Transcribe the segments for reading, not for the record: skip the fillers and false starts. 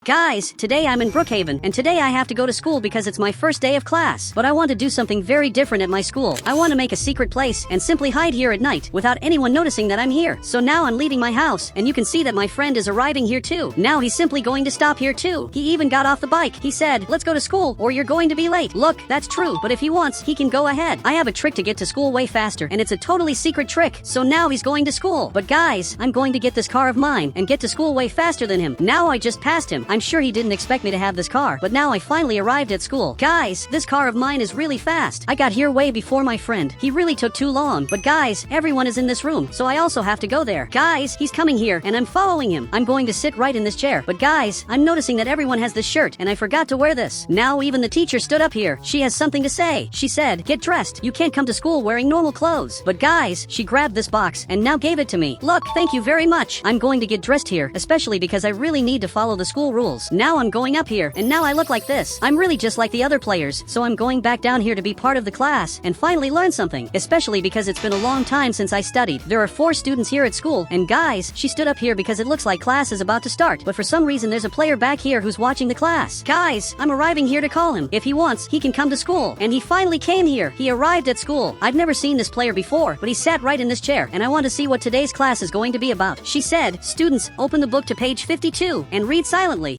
Guys, today I'm in Brookhaven, and today I have to go to school because it's my first day of class. But I want to do something very different at my school. I want to make a secret place and simply hide here at night without anyone noticing that I'm here. So now I'm leaving my house, and you can see that my friend is arriving here too. Now he's simply going to stop here too. He even got off the bike. He said, "Let's go to school or you're going to be late." Look, that's true, but if he wants, he can go ahead. I have a trick to get to school way faster, and it's a totally secret trick. So now he's going to school. But guys, I'm going to get this car of mine and get to school way faster than him. Now I just passed him. I'm sure he didn't expect me to have this car, but now I finally arrived at school. Guys, this car of mine is really fast. I got here way before my friend. He really took too long. But guys, everyone is in this room, so I also have to go there. Guys, he's coming here, and I'm following him. I'm going to sit right in this chair. But guys, I'm noticing that everyone has this shirt, and I forgot to wear this. Now even the teacher stood up here. She has something to say. She said, "Get dressed. You can't come to school wearing normal clothes." But guys, she grabbed this box and now gave it to me. Look, thank you very much. I'm going to get dressed here, especially because I really need to follow the school rules. Now I'm going up here, and now I look like this. I'm really just like the other players, so I'm going back down here to be part of the class and finally learn something, especially because it's been a long time since I studied. There are 4 students here at school, and guys, she stood up here because it looks like class is about to start, but for some reason there's a player back here who's watching the class. Guys, I'm arriving here to call him. If he wants, he can come to school, and he finally came here. He arrived at school. I've never seen this player before, but he sat right in this chair, and I want to see what today's class is going to be about. She said, "Students, open the book to page 52 and read silently."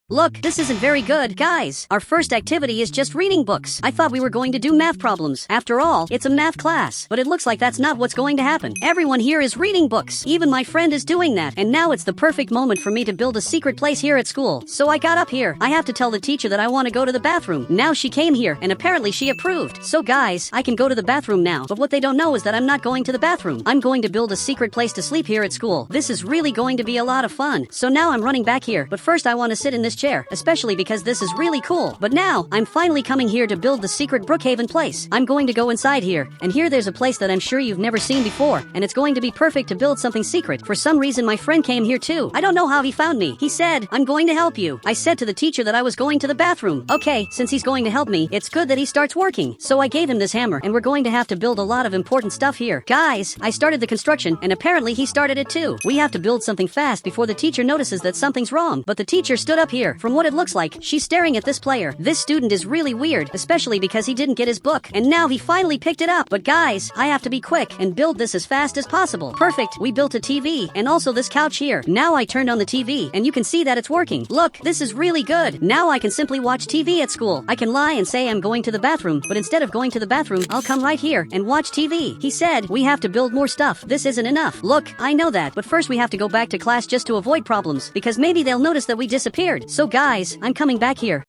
Look, this isn't very good. Guys, our first activity is just reading books. I thought we were going to do math problems. After all, it's a math class. But it looks like that's not what's going to happen. Everyone here is reading books. Even my friend is doing that. And now it's the perfect moment for me to build a secret place here at school. So I got up here. I have to tell the teacher that I want to go to the bathroom. Now she came here, and apparently she approved. So guys, I can go to the bathroom now. But what they don't know is that I'm not going to the bathroom. I'm going to build a secret place to sleep here at school. This is really going to be a lot of fun. So now I'm running back here. But first I want to sit in this chair, especially because this is really cool. But now, I'm finally coming here to build the secret Brookhaven place. I'm going to go inside here, and here there's a place that I'm sure you've never seen before, and it's going to be perfect to build something secret. For some reason my friend came here too. I don't know how he found me. He said, "I'm going to help you." I said to the teacher that I was going to the bathroom. Okay, since he's going to help me, it's good that he starts working. So I gave him this hammer, and we're going to have to build a lot of important stuff here. Guys, I started the construction, and apparently he started it too. We have to build something fast before the teacher notices that something's wrong. But the teacher stood up here. From what it looks like, she's staring at this player. This student is really weird, especially because he didn't get his book, and now he finally picked it up. But guys, I have to be quick and build this as fast as possible. Perfect, we built a TV, and also this couch here. Now I turned on the TV, and you can see that it's working. Look, this is really good. Now I can simply watch TV at school. I can lie and say I'm going to the bathroom, but instead of going to the bathroom, I'll come right here and watch TV. He said, "We have to build more stuff. This isn't enough." Look, I know that, but first we have to go back to class just to avoid problems, because maybe they'll notice that we disappeared. So guys, I'm coming back here.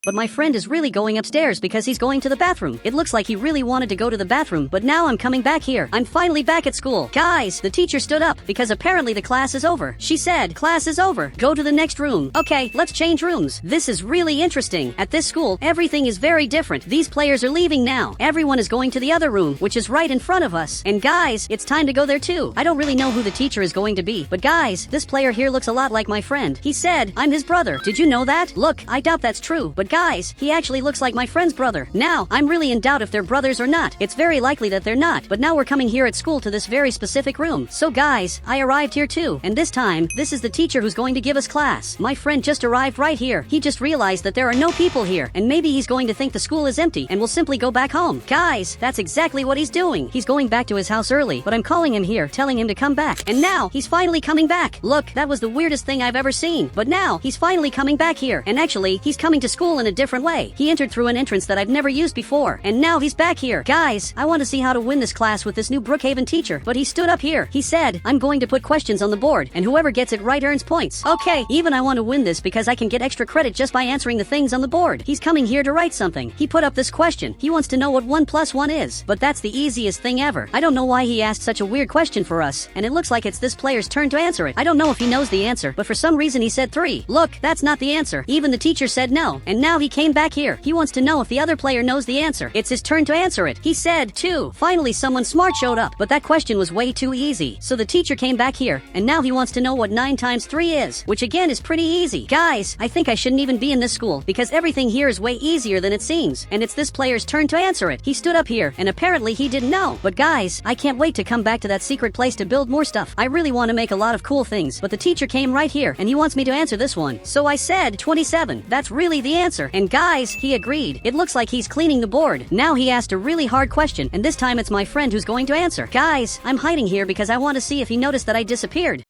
But my friend is really going upstairs because he's going to the bathroom. It looks like he really wanted to go to the bathroom, but now I'm coming back here. I'm finally back at school. Guys, the teacher stood up because apparently the class is over. She said, "Class is over. Go to the next room." Okay, let's change rooms. This is really interesting. At this school, everything is very different. These players are leaving now. Everyone is going to the other room, which is right in front of us. And guys, it's time to go there too. I don't really know who the teacher is going to be, but guys, this player here looks a lot like my friend. He said, "I'm his brother." Did you know that? Look, I doubt that's true, but guys, he actually looks like my friend's brother. Now, I'm really in doubt if they're brothers or not. It's very likely that they're not, but now we're coming here at school to this very specific room. So guys, I arrived here too, and this time, this is the teacher who's going to give us class. My friend just arrived right here. He just realized that there are no people here, and maybe he's going to think the school is empty and will simply go back home. Guys, that's exactly what he's doing. He's going back to his house early, but I'm calling him here, telling him to come back. And now, he's finally coming back. Look, that was the weirdest thing I've ever seen. But now, he's finally coming back here, and actually, he's coming to school in a different way. He entered through an entrance that I've never used before, and now he's back here. Guys, I want to see how to win this class with this new Brookhaven teacher, but he stood up here. He said, "I'm going to put questions on the board, and whoever gets it right earns points." Okay, even I want to win this because I can get extra credit just by answering the things on the board. He's coming here to write something. He put up this question. He wants to know what 1 + 1 is, but that's the easiest thing ever. I don't know why he asked such a weird question for us, and it looks like it's this player's turn to answer it. I don't know if he knows the answer, but for some reason he said 3. Look, that's not the answer. Even the teacher said no, and now now he came back here. He wants to know if the other player knows the answer. It's his turn to answer it. He said 2. Finally someone smart showed up, but that question was way too easy. So the teacher came back here, and now he wants to know what 9 times 3 is, which again is pretty easy. Guys, I think I shouldn't even be in this school, because everything here is way easier than it seems, and it's this player's turn to answer it. He stood up here, and apparently he didn't know. But guys, I can't wait to come back to that secret place to build more stuff. I really want to make a lot of cool things, but the teacher came right here, and he wants me to answer this one. So I said 27. That's really the answer. And guys, he agreed. It looks like he's cleaning the board. Now he asked a really hard question, and this time it's my friend who's going to answer. Guys, I'm hiding here because I want to see if he noticed that I disappeared.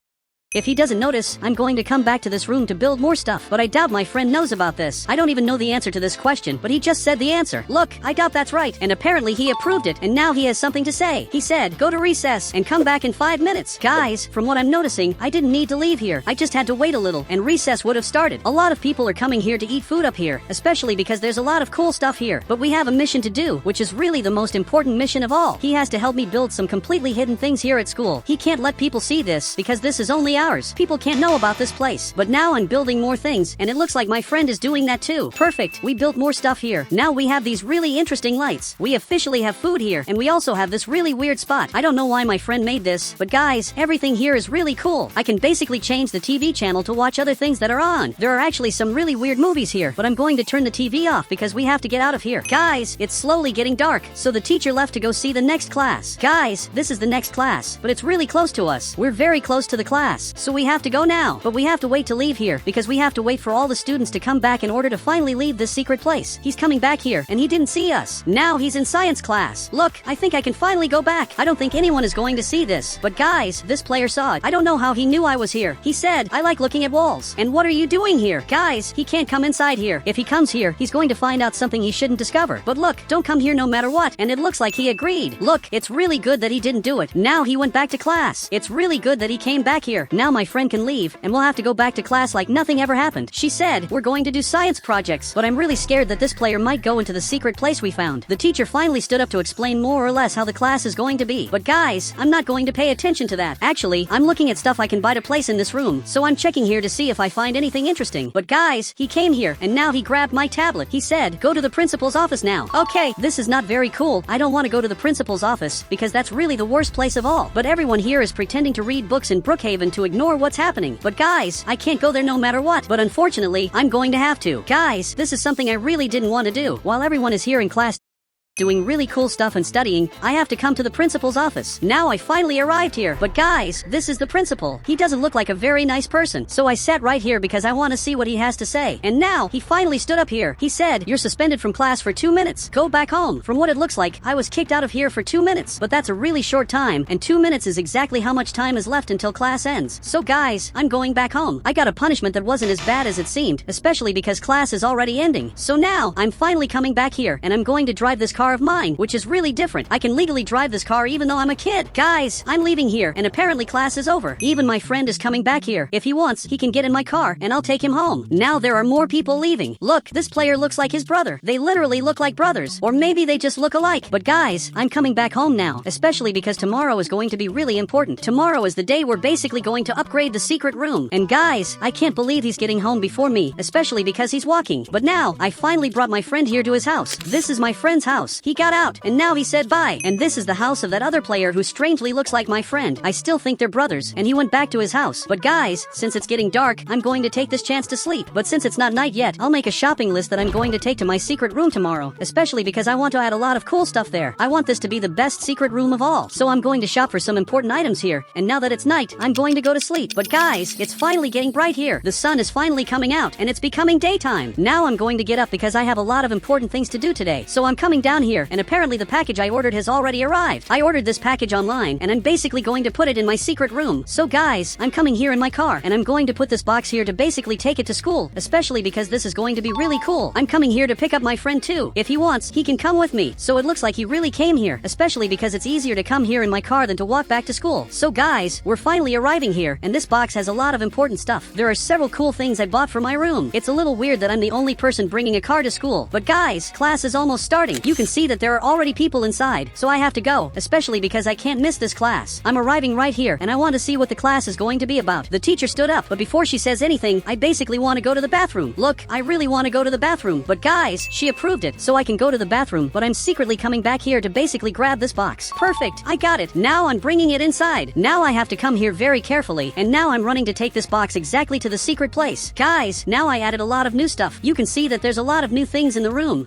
If he doesn't notice, I'm going to come back to this room to build more stuff, but I doubt my friend knows about this. I don't even know the answer to this question, but he just said the answer. Look, I doubt that's right, and apparently he approved it, and now he has something to say. He said, go to recess, and come back in 5 minutes. Guys, from what I'm noticing, I didn't need to leave here. I just had to wait a little, and recess would have started. A lot of people are coming here to eat food up here, especially because there's a lot of cool stuff here, but we have a mission to do, which is really the most important mission of all. He has to help me build some completely hidden things here at school. He can't let people see this, because this is only ours. People can't know about this place. But now I'm building more things, and it looks like my friend is doing that too. Perfect. We built more stuff here. Now we have these really interesting lights. We officially have food here, and we also have this really weird spot. I don't know why my friend made this, but guys, everything here is really cool. I can basically change the TV channel to watch other things that are on. There are actually some really weird movies here, but I'm going to turn the TV off because we have to get out of here. Guys, it's slowly getting dark, so the teacher left to go see the next class. Guys, this is the next class, but it's really close to us. We're very close to the class, so we have to go now. But we have to wait to leave here because we have to wait for all the students to come back in order to finally leave this secret place. He's coming back here, and he didn't see us. Now he's in science class. Look, I think I can finally go back. I don't think anyone is going to see this. But guys, this player saw it. I don't know how he knew I was here. He said, I like looking at walls. And what are you doing here? Guys, he can't come inside here. If he comes here, he's going to find out something he shouldn't discover. But look, don't come here no matter what. And it looks like he agreed. Look, it's really good that he didn't do it. Now he went back to class. It's really good that he came back here. Now my friend can leave, and we'll have to go back to class like nothing ever happened. She said, we're going to do science projects, but I'm really scared that this player might go into the secret place we found. The teacher finally stood up to explain more or less how the class is going to be. But guys, I'm not going to pay attention to that. Actually, I'm looking at stuff I can buy to place in this room, so I'm checking here to see if I find anything interesting. But guys, he came here, and now he grabbed my tablet. He said, go to the principal's office now. Okay, this is not very cool. I don't want to go to the principal's office, because that's really the worst place of all. But everyone here is pretending to read books in Brookhaven to ignore what's happening. But guys, I can't go there no matter what. But unfortunately, I'm going to have to. Guys, this is something I really didn't want to do. While everyone is here in class doing really cool stuff and studying, I have to come to the principal's office. Now I finally arrived here. But guys, this is the principal. He doesn't look like a very nice person. So I sat right here because I want to see what he has to say. And now, he finally stood up here. He said, you're suspended from class for 2 minutes. Go back home. From what it looks like, I was kicked out of here for 2 minutes. But that's a really short time, and 2 minutes is exactly how much time is left until class ends. So guys, I'm going back home. I got a punishment that wasn't as bad as it seemed, especially because class is already ending. So now, I'm finally coming back here, and I'm going to drive this car of mine, which is really different. I can legally drive this car even though I'm a kid. Guys, I'm leaving here, and apparently class is over. Even my friend is coming back here. If he wants, he can get in my car, and I'll take him home. Now there are more people leaving. Look, this player looks like his brother. They literally look like brothers. Or maybe they just look alike. But guys, I'm coming back home now, especially because tomorrow is going to be really important. Tomorrow is the day we're basically going to upgrade the secret room. And guys, I can't believe he's getting home before me, especially because he's walking. But now, I finally brought my friend here to his house. This is my friend's house. He got out, and now he said bye. And this is the house of that other player who strangely looks like my friend. I still think they're brothers, and he went back to his house. But guys, since it's getting dark, I'm going to take this chance to sleep. But since it's not night yet, I'll make a shopping list that I'm going to take to my secret room tomorrow, especially because I want to add a lot of cool stuff there. I want this to be the best secret room of all. So I'm going to shop for some important items here, and now that it's night, I'm going to go to sleep. But guys, it's finally getting bright here. The sun is finally coming out, and it's becoming daytime. Now I'm going to get up because I have a lot of important things to do today. So I'm coming down here, and apparently the package I ordered has already arrived. I ordered this package online, and I'm basically going to put it in my secret room. So guys, I'm coming here in my car, and I'm going to put this box here to basically take it to school, especially because this is going to be really cool. I'm coming here to pick up my friend too. If he wants, he can come with me. So it looks like he really came here, especially because it's easier to come here in my car than to walk back to school. So guys, we're finally arriving here, and this box has a lot of important stuff. There are several cool things I bought for my room. It's a little weird that I'm the only person bringing a car to school. But guys, class is almost starting. You can see that there are already people inside, so I have to go, especially because I can't miss this class. I'm arriving right here, and I want to see what the class is going to be about. The teacher stood up, but before she says anything, I basically want to go to the bathroom. Look, I really want to go to the bathroom, but guys, she approved it, so I can go to the bathroom, but I'm secretly coming back here to basically grab this box. Perfect, I got it. Now I'm bringing it inside. Now I have to come here very carefully, and now I'm running to take this box exactly to the secret place. Guys, now I added a lot of new stuff. You can see that there's a lot of new things in the room.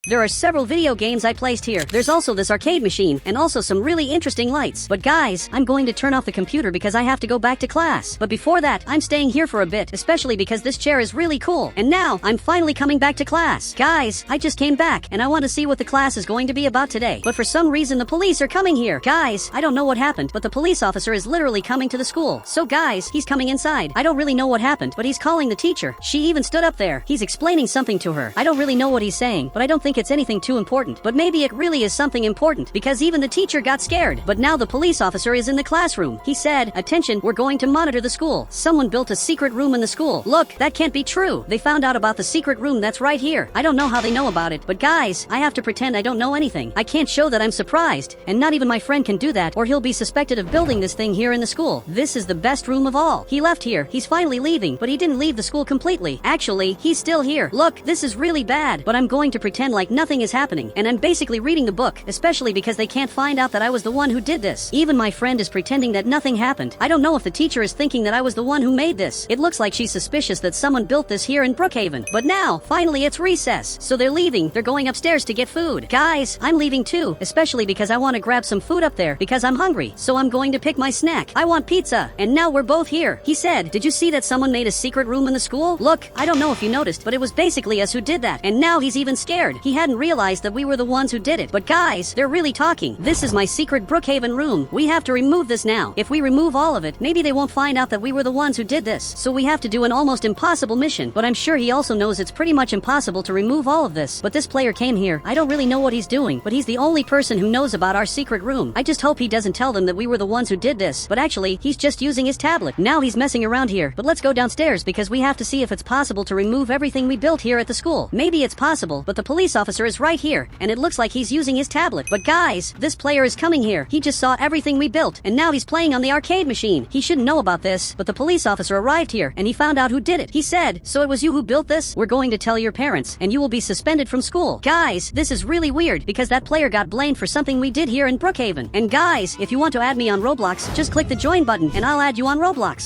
There are several video games I placed here. There's also this arcade machine, and also some really interesting lights. But guys, I'm going to turn off the computer because I have to go back to class. But before that, I'm staying here for a bit, especially because this chair is really cool. And now, I'm finally coming back to class. Guys, I just came back, and I want to see what the class is going to be about today. But for some reason, the police are coming here. Guys, I don't know what happened, but the police officer is literally coming to the school. So guys, he's coming inside. I don't really know what happened, but he's calling the teacher. She even stood up there. He's explaining something to her. I don't really know what he's saying, but I don't think it's anything too important. But maybe it really is something important, because even the teacher got scared. But now the police officer is in the classroom. He said, "Attention, we're going to monitor the school. Someone built a secret room in the school. Look, that can't be true. They found out about the secret room that's right here. I don't know how they know about it, but guys, I have to pretend I don't know anything. I can't show that I'm surprised, and not even my friend can do that, or he'll be suspected of building this thing here in the school. This is the best room of all." He left here. He's finally leaving, but he didn't leave the school completely. Actually, he's still here. Look, this is really bad, but I'm going to pretend like nothing is happening. And I'm basically reading the book, especially because they can't find out that I was the one who did this. Even my friend is pretending that nothing happened. I don't know if the teacher is thinking that I was the one who made this. It looks like she's suspicious that someone built this here in Brookhaven. But now, finally it's recess. So they're leaving. They're going upstairs to get food. Guys, I'm leaving too, especially because I want to grab some food up there because I'm hungry. So I'm going to pick my snack. I want pizza. And now we're both here. He said, "Did you see that someone made a secret room in the school?" Look, I don't know if you noticed, but it was basically us who did that. And now he's even scared. He hadn't realized that we were the ones who did it. But guys, they're really talking. This is my secret Brookhaven room. We have to remove this now. If we remove all of it, maybe they won't find out that we were the ones who did this. So we have to do an almost impossible mission. But I'm sure he also knows it's pretty much impossible to remove all of this. But this player came here. I don't really know what he's doing, but he's the only person who knows about our secret room. I just hope he doesn't tell them that we were the ones who did this. But actually, he's just using his tablet. Now he's messing around here. But let's go downstairs because we have to see if it's possible to remove everything we built here at the school. Maybe it's possible, but the police officer is right here, and it looks like he's using his tablet. But guys, this player is coming here. He just saw everything we built, and now he's playing on the arcade machine. He shouldn't know about this, but the police officer arrived here, and he found out who did it. He said, "So it was you who built this? We're going to tell your parents, and you will be suspended from school." Guys, this is really weird, because that player got blamed for something we did here in Brookhaven. And guys, if you want to add me on Roblox, just click the join button, and I'll add you on Roblox.